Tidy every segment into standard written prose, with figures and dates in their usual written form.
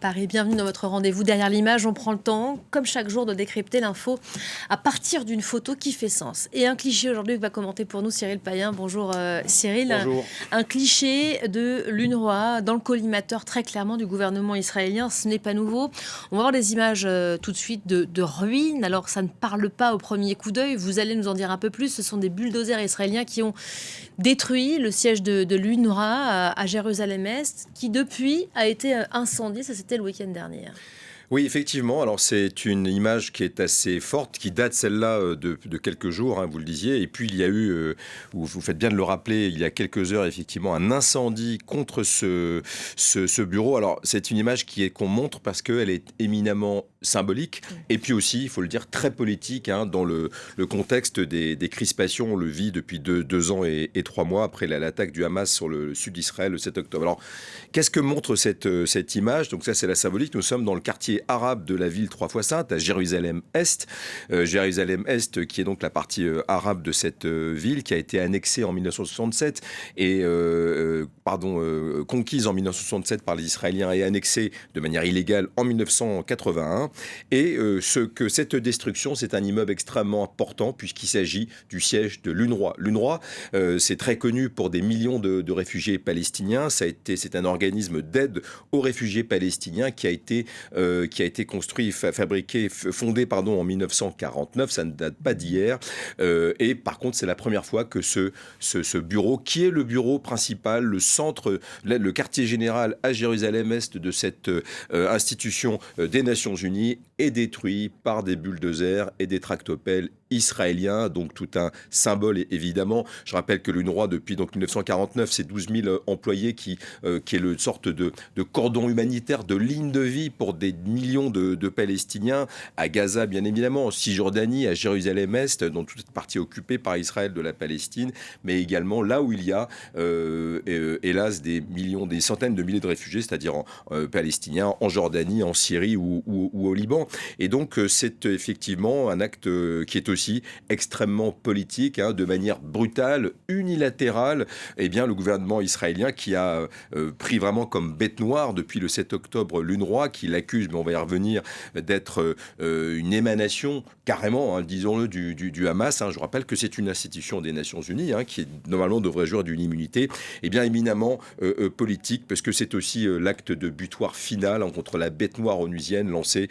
Paris, bienvenue dans votre rendez-vous derrière l'image. On prend le temps, comme chaque jour, de décrypter l'info à partir d'une photo qui fait sens. Et un cliché aujourd'hui que va commenter pour nous Cyril Payen. Bonjour Cyril. Bonjour. Un cliché de l'UNRWA dans le collimateur très clairement du gouvernement israélien. Ce n'est pas nouveau. On va voir des images tout de suite de ruines. Alors ça ne parle pas au premier coup d'œil. Vous allez nous en dire un peu plus. Ce sont des bulldozers israéliens qui ont détruit le siège de l'UNRWA à Jérusalem-Est, qui depuis a été incendié. Ça, c'était le week-end dernier. Oui, effectivement. Alors, c'est une image qui est assez forte, qui date celle-là de quelques jours, hein, vous le disiez. Et puis, il y a eu, vous faites bien de le rappeler, il y a quelques heures, effectivement, un incendie contre ce bureau. Alors, c'est une image qu'on montre parce qu'elle est éminemment symbolique. Et puis aussi, il faut le dire, très politique, hein, dans le contexte des crispations. On le vit depuis deux ans et 3 mois après l'attaque du Hamas sur le sud d'Israël le 7 octobre. Alors, qu'est-ce que montre cette image? Donc ça, c'est la symbolique. Nous sommes dans le quartier arabe de la ville trois fois sainte, à Jérusalem-Est. Jérusalem-Est, qui est donc la partie arabe de cette ville, qui a été annexée en 1967 et conquise en 1967 par les Israéliens et annexée de manière illégale en 1981. Et cette destruction, c'est un immeuble extrêmement important puisqu'il s'agit du siège de l'UNRWA. L'UNRWA, c'est très connu pour des millions de réfugiés palestiniens. C'est un organisme d'aide aux réfugiés palestiniens qui a été construit, fondé en 1949. Ça ne date pas d'hier. Et par contre, c'est la première fois que ce bureau, qui est le bureau principal, le centre, le quartier général à Jérusalem-Est de cette institution des Nations Unies, est détruit par des bulldozers et des tractopelles israéliens, donc tout un symbole évidemment. Je rappelle que l'UNRWA depuis 1949, c'est 12 000 employés qui est une sorte de cordon humanitaire, de ligne de vie pour des millions de Palestiniens à Gaza bien évidemment, en Cisjordanie, à Jérusalem-Est, dans toute cette partie occupée par Israël de la Palestine, mais également là où il y a hélas des centaines de milliers de réfugiés, c'est-à-dire palestiniens en Jordanie, en Syrie ou au Liban. Et donc c'est effectivement un acte qui est aussi extrêmement politique, hein, de manière brutale, unilatérale. Eh bien, le gouvernement israélien qui a pris vraiment comme bête noire depuis le 7 octobre l'UNRWA, qui l'accuse, mais on va y revenir, d'être une émanation carrément, hein, disons-le, du Hamas. Hein. Je rappelle que c'est une institution des Nations Unies, hein, qui normalement devrait jouir d'une immunité, eh bien éminemment politique, parce que c'est aussi l'acte de butoir final, hein, contre la bête noire onusienne lancée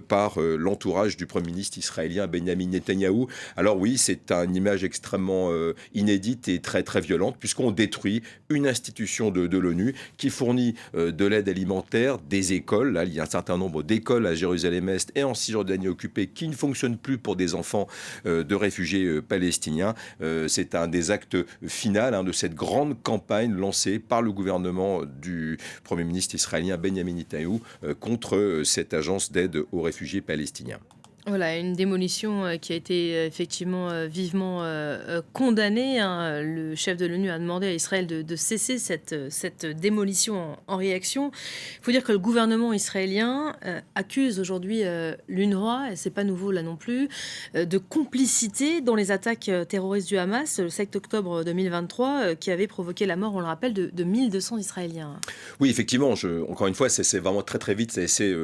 par l'entourage du Premier ministre israélien Benjamin Netanyahou. Alors oui, c'est une image extrêmement inédite et très très violente, puisqu'on détruit une institution de l'ONU qui fournit de l'aide alimentaire, des écoles. Là, il y a un certain nombre d'écoles à Jérusalem-Est et en Cisjordanie occupée qui ne fonctionnent plus pour des enfants de réfugiés palestiniens. C'est un des actes finaux, hein, de cette grande campagne lancée par le gouvernement du Premier ministre israélien Benjamin Netanyahou contre cette agence d'aide aux réfugiés palestiniens. Voilà, une démolition qui a été effectivement vivement condamnée. Hein. Le chef de l'ONU a demandé à Israël de cesser cette démolition en réaction. Il faut dire que le gouvernement israélien accuse aujourd'hui l'UNRWA, et c'est pas nouveau là non plus, de complicité dans les attaques terroristes du Hamas le 7 octobre 2023, qui avait provoqué la mort, on le rappelle, de 1200 Israéliens. Oui, effectivement, encore une fois, c'est vraiment très très vite, ça s'est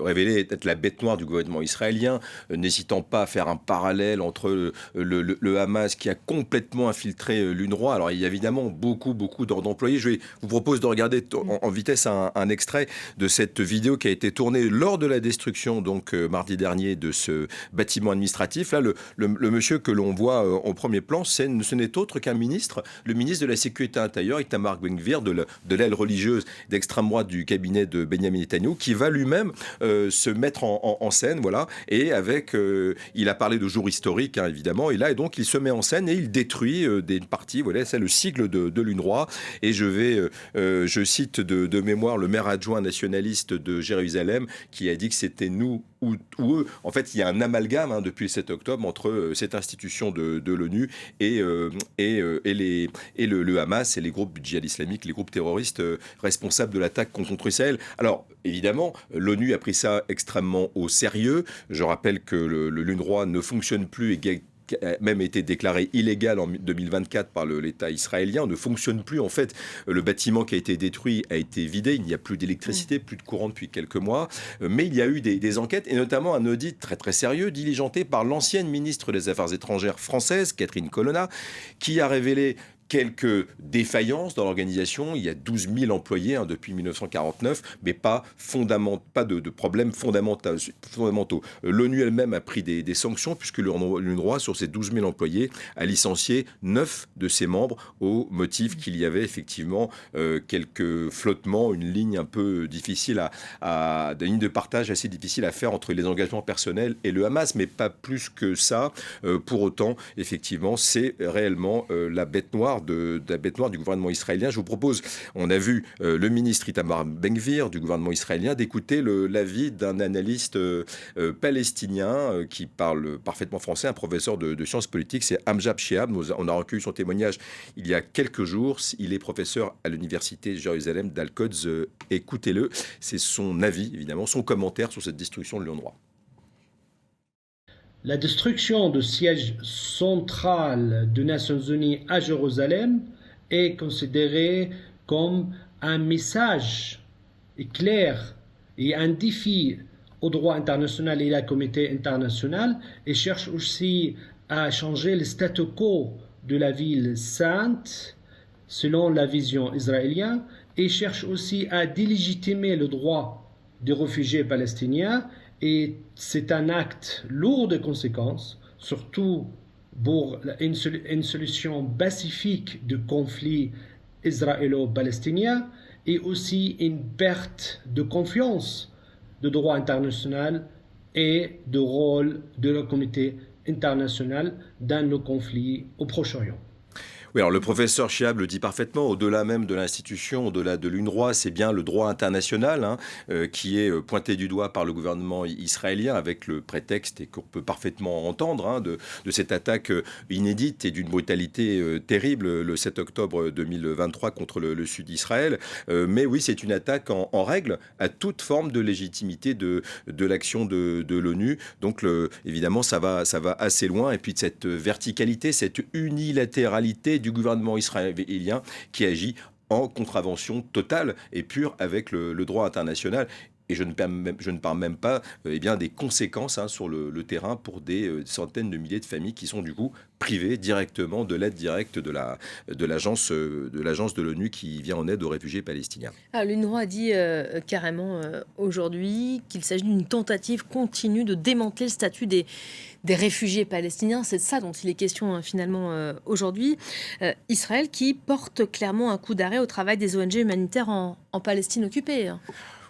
révélé être la bête noire du gouvernement israélien, n'hésitant pas à faire un parallèle entre le Hamas qui a complètement infiltré l'UNRWA. Alors il y a évidemment beaucoup d'employés. Je vous propose de regarder en vitesse un extrait de cette vidéo qui a été tournée lors de la destruction, donc mardi dernier, de ce bâtiment administratif. Là, le monsieur que l'on voit en premier plan, ce n'est autre qu'un ministre, le ministre de la Sécurité intérieure, Itamar Ben-Gvir, de l'aile religieuse d'extrême droite du cabinet de Benjamin Netanyahou, qui va lui-même se mettre en scène, voilà, et il a parlé de jour historique, hein, évidemment, et donc il se met en scène et il détruit des parties, voilà, c'est le sigle de l'UNRWA, et je cite de mémoire le maire adjoint nationaliste de Jérusalem, qui a dit que c'était nous ou eux. En fait, il y a un amalgame, hein, depuis le 7 octobre entre cette institution de l'ONU et le Hamas et les groupes djihad islamiques, les groupes terroristes responsables de l'attaque contre Israël. Alors, évidemment, l'ONU a pris ça extrêmement au sérieux. Je rappelle que l'UNRWA ne fonctionne plus et qui a même été déclaré illégal en 2024 par l'État israélien, ne fonctionne plus. En fait, le bâtiment qui a été détruit a été vidé. Il n'y a plus d'électricité, plus de courant depuis quelques mois. Mais il y a eu des enquêtes, et notamment un audit très très sérieux, diligenté par l'ancienne ministre des Affaires étrangères française, Catherine Colonna, qui a révélé quelques défaillances dans l'organisation. Il y a 12 000 employés depuis 1949, mais pas de problèmes fondamentaux. L'ONU elle-même a pris des sanctions, puisque l'UNRWA, sur ces 12 000 employés, a licencié 9 de ses membres au motif qu'il y avait effectivement quelques flottements, une ligne un peu difficile une ligne de partage assez difficile à faire entre les engagements personnels et le Hamas, mais pas plus que ça. Pour autant, effectivement, c'est réellement la bête noire du gouvernement israélien. Je vous propose, on a vu le ministre Itamar Ben-Gvir du gouvernement israélien, d'écouter l'avis d'un analyste palestinien qui parle parfaitement français, un professeur de sciences politiques, c'est Amjad Shihab. On a recueilli son témoignage il y a quelques jours. Il est professeur à l'université de Jérusalem d'Al-Quds. Écoutez-le, c'est son avis, évidemment, son commentaire sur cette destruction de l'UNRWA. La destruction du siège central des Nations Unies à Jérusalem est considérée comme un message clair et un défi au droit international et à la communauté internationale, et cherche aussi à changer le statu quo de la ville sainte selon la vision israélienne, et cherche aussi à délégitimer le droit des réfugiés palestiniens. Et c'est un acte lourd de conséquences, surtout pour une solution pacifique du conflit israélo-palestinien, et aussi une perte de confiance du droit international et du rôle de la communauté internationale dans le conflit au Proche-Orient. Oui, alors le professeur Chiab le dit parfaitement, au-delà même de l'institution, au-delà de l'UNRWA, c'est bien le droit international qui est pointé du doigt par le gouvernement israélien, avec le prétexte, et qu'on peut parfaitement entendre, de cette attaque inédite et d'une brutalité terrible le 7 octobre 2023 contre le sud d'Israël. Mais oui, c'est une attaque en règle à toute forme de légitimité de l'action de l'ONU. Donc évidemment, ça va assez loin. Et puis de cette verticalité, cette unilatéralité du gouvernement israélien qui agit en contravention totale et pure avec le droit international. Et je ne parle même pas des conséquences sur le terrain pour des centaines de milliers de familles qui sont du coup privées directement de l'aide directe de l'agence de l'ONU qui vient en aide aux réfugiés palestiniens. L'UNRWA a dit carrément aujourd'hui qu'il s'agit d'une tentative continue de démanteler le statut des réfugiés palestiniens. C'est de ça dont il est question finalement aujourd'hui. Israël qui porte clairement un coup d'arrêt au travail des ONG humanitaires en Palestine occupée.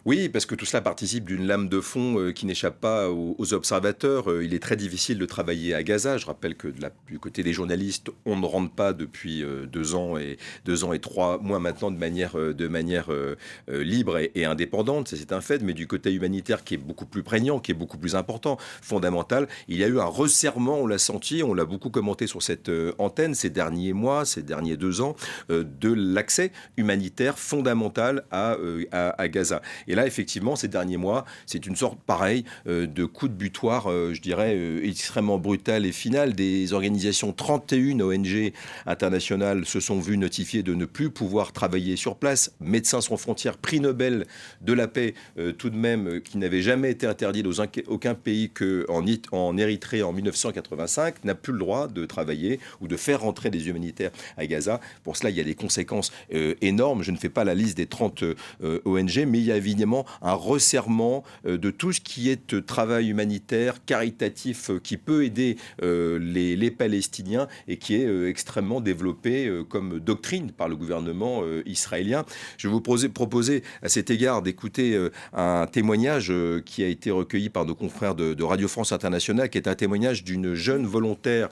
Oui, parce que tout cela participe d'une lame de fond qui n'échappe pas aux observateurs. Il est très difficile de travailler à Gaza. Je rappelle que du côté des journalistes, on ne rentre pas depuis 2 ans et 3 mois maintenant de manière libre et indépendante. C'est un fait. Mais du côté humanitaire qui est beaucoup plus prégnant, qui est beaucoup plus important, fondamental, il y a eu un resserrement, on l'a senti, on l'a beaucoup commenté sur cette antenne ces derniers mois, ces derniers 2 ans, de l'accès humanitaire fondamental à Gaza. Et là, effectivement, ces derniers mois, c'est une sorte, pareil, de coup de butoir, je dirais, extrêmement brutal et final. Des organisations, 31 ONG internationales se sont vues notifier de ne plus pouvoir travailler sur place. Médecins sans frontières, prix Nobel de la paix, tout de même, qui n'avait jamais été interdit dans aucun pays qu'en Érythrée en 1985, n'a plus le droit de travailler ou de faire rentrer des humanitaires à Gaza. Pour cela, il y a des conséquences énormes. Je ne fais pas la liste des 30 ONG, mais il y a évidemment un resserrement de tout ce qui est travail humanitaire, caritatif, qui peut aider les Palestiniens et qui est extrêmement développé comme doctrine par le gouvernement israélien. Je vais vous proposer à cet égard d'écouter un témoignage qui a été recueilli par nos confrères de Radio France Internationale, qui est un témoignage d'une jeune volontaire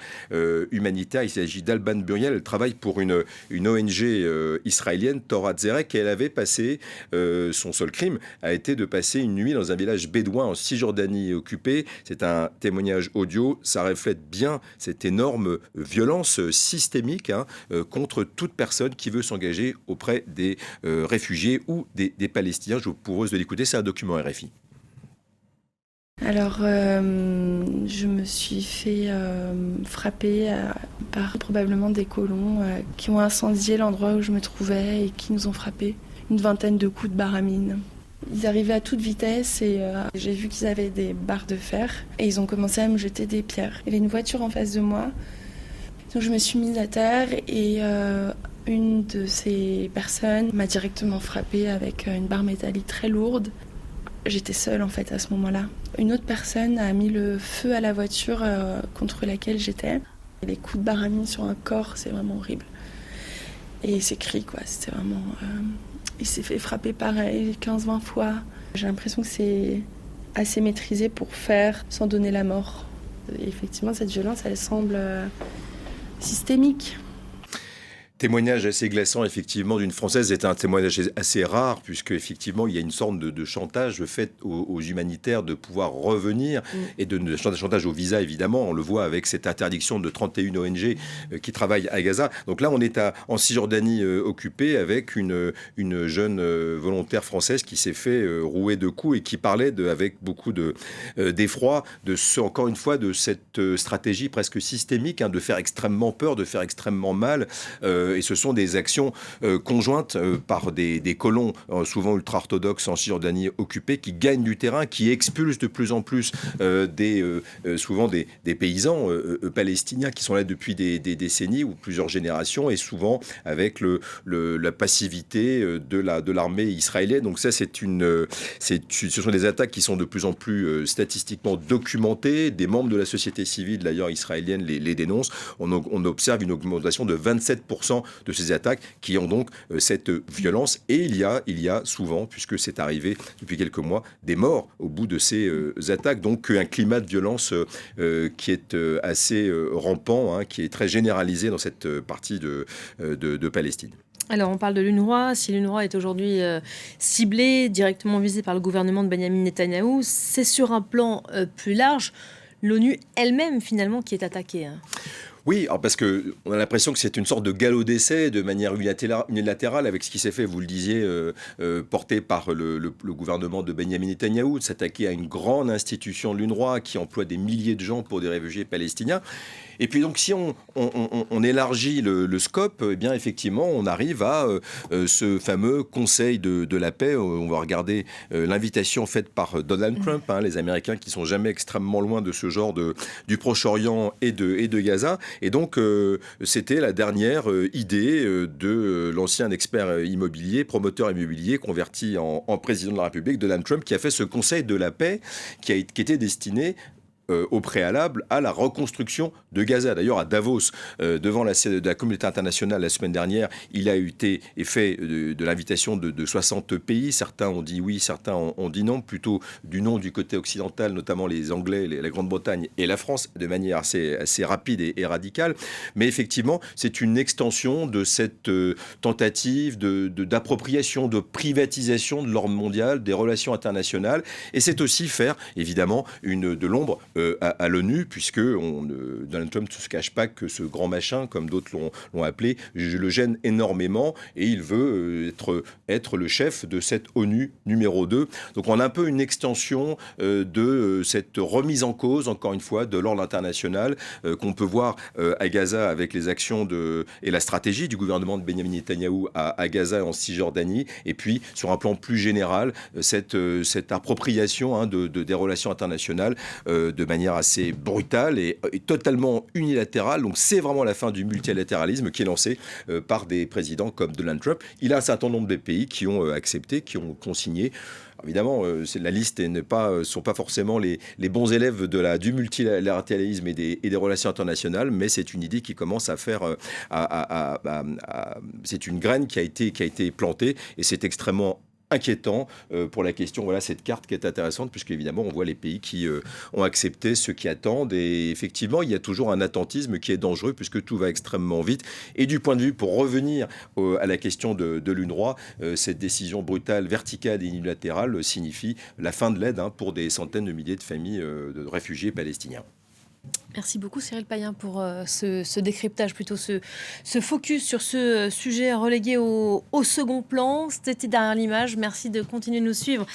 humanitaire. Il s'agit d'Alban Buriel. Elle travaille pour une ONG israélienne, Torah Zerek, et elle avait passé son seul crime a été de passer une nuit dans un village bédouin en Cisjordanie occupée. C'est un témoignage audio. Ça reflète bien cette énorme violence systémique contre toute personne qui veut s'engager auprès des réfugiés ou des Palestiniens. Je vous propose de l'écouter. C'est un document RFI. Alors, je me suis fait frapper par probablement des colons qui ont incendié l'endroit où je me trouvais et qui nous ont frappé. Une vingtaine de coups de baramine. Ils arrivaient à toute vitesse et j'ai vu qu'ils avaient des barres de fer et ils ont commencé à me jeter des pierres. Il y avait une voiture en face de moi, donc je me suis mise à terre et une de ces personnes m'a directement frappée avec une barre métallique très lourde. J'étais seule en fait à ce moment-là. Une autre personne a mis le feu à la voiture contre laquelle j'étais. Et les coups de baramine sur un corps, c'est vraiment horrible. Et ses cris, quoi, c'était vraiment... il s'est fait frapper pareil 15-20 fois. J'ai l'impression que c'est assez maîtrisé pour faire sans donner la mort. Et effectivement, cette violence, elle semble systémique. Témoignage assez glaçant, effectivement, d'une Française. C'est un témoignage assez rare, puisque effectivement, il y a une sorte de chantage fait aux humanitaires de pouvoir revenir, et de chantage au visa, évidemment. On le voit avec cette interdiction de 31 ONG qui travaillent à Gaza. Donc là, on est en Cisjordanie occupée, avec une jeune volontaire française qui s'est fait rouer de coups et qui parlait avec beaucoup d'effroi encore une fois, de cette stratégie presque systémique, de faire extrêmement peur, de faire extrêmement mal. Et ce sont des actions conjointes par des colons souvent ultra-orthodoxes en Cisjordanie occupée, qui gagnent du terrain, qui expulsent de plus en plus souvent des paysans palestiniens qui sont là depuis des décennies ou plusieurs générations, et souvent avec la passivité de l'armée israélienne. Donc ça, ce sont des attaques qui sont de plus en plus statistiquement documentées. Des membres de la société civile, d'ailleurs israélienne, les dénoncent. On observe une augmentation de 27% de ces attaques qui ont donc cette violence. Et il y a souvent, puisque c'est arrivé depuis quelques mois, des morts au bout de ces attaques. Donc un climat de violence qui est assez rampant, qui est très généralisé dans cette partie de Palestine. Alors, on parle de l'UNRWA. Si l'UNRWA est aujourd'hui ciblée, directement visée par le gouvernement de Benyamin Netanyahou, c'est sur un plan plus large l'ONU elle-même, finalement, qui est attaquée. Oui, alors parce qu'on a l'impression que c'est une sorte de galop d'essai de manière unilatérale avec ce qui s'est fait, vous le disiez, porté par le gouvernement de Benyamin Netanyahou, de s'attaquer à une grande institution de l'UNRWA qui emploie des milliers de gens pour des réfugiés palestiniens. Et puis donc, si on élargit le scope, eh bien effectivement, on arrive à ce fameux Conseil de la paix. On va regarder l'invitation faite par Donald Trump, les Américains qui sont jamais extrêmement loin de ce genre du Proche-Orient et de Gaza. Et donc, c'était la dernière idée de l'ancien expert immobilier, promoteur immobilier, converti en président de la République, Donald Trump, qui a fait ce Conseil de la paix qui était destiné au préalable à la reconstruction de Gaza. D'ailleurs, à Davos, devant la communauté internationale la semaine dernière, il a été fait de l'invitation de 60 pays. Certains ont dit oui, certains ont dit non, plutôt du non du côté occidental, notamment les Anglais, la Grande-Bretagne et la France, de manière assez rapide et radicale. Mais effectivement, c'est une extension de cette tentative d'appropriation, de privatisation de l'ordre mondial, des relations internationales. Et c'est aussi faire, évidemment, de l'ombre à l'ONU, puisque Donald Trump ne se cache pas que ce grand machin, comme d'autres l'ont appelé, le gêne énormément, et il veut être le chef de cette ONU numéro 2. Donc on a un peu une extension de cette remise en cause, encore une fois, de l'ordre international qu'on peut voir à Gaza avec les actions et la stratégie du gouvernement de Benyamin Netanyahou à Gaza et en Cisjordanie, et puis sur un plan plus général, cette appropriation des relations internationales de manière assez brutale et totalement unilatérale. Donc c'est vraiment la fin du multilatéralisme qui est lancé par des présidents comme Donald Trump. Il y a un certain nombre de pays qui ont accepté, qui ont consigné. Évidemment, la liste ne sont pas forcément les bons élèves du multilatéralisme et des relations internationales, mais c'est une idée qui commence à faire... c'est une graine qui a été plantée, et c'est extrêmement inquiétant pour la question, voilà, cette carte qui est intéressante, puisque évidemment on voit les pays qui ont accepté, ceux qui attendent, et effectivement il y a toujours un attentisme qui est dangereux puisque tout va extrêmement vite. Et du point de vue, pour revenir à la question de l'UNRWA, cette décision brutale, verticale et unilatérale signifie la fin de l'aide pour des centaines de milliers de familles de réfugiés palestiniens. Merci beaucoup Cyril Payen pour ce décryptage, plutôt ce focus sur ce sujet relégué au second plan. C'était derrière l'image. Merci de continuer de nous suivre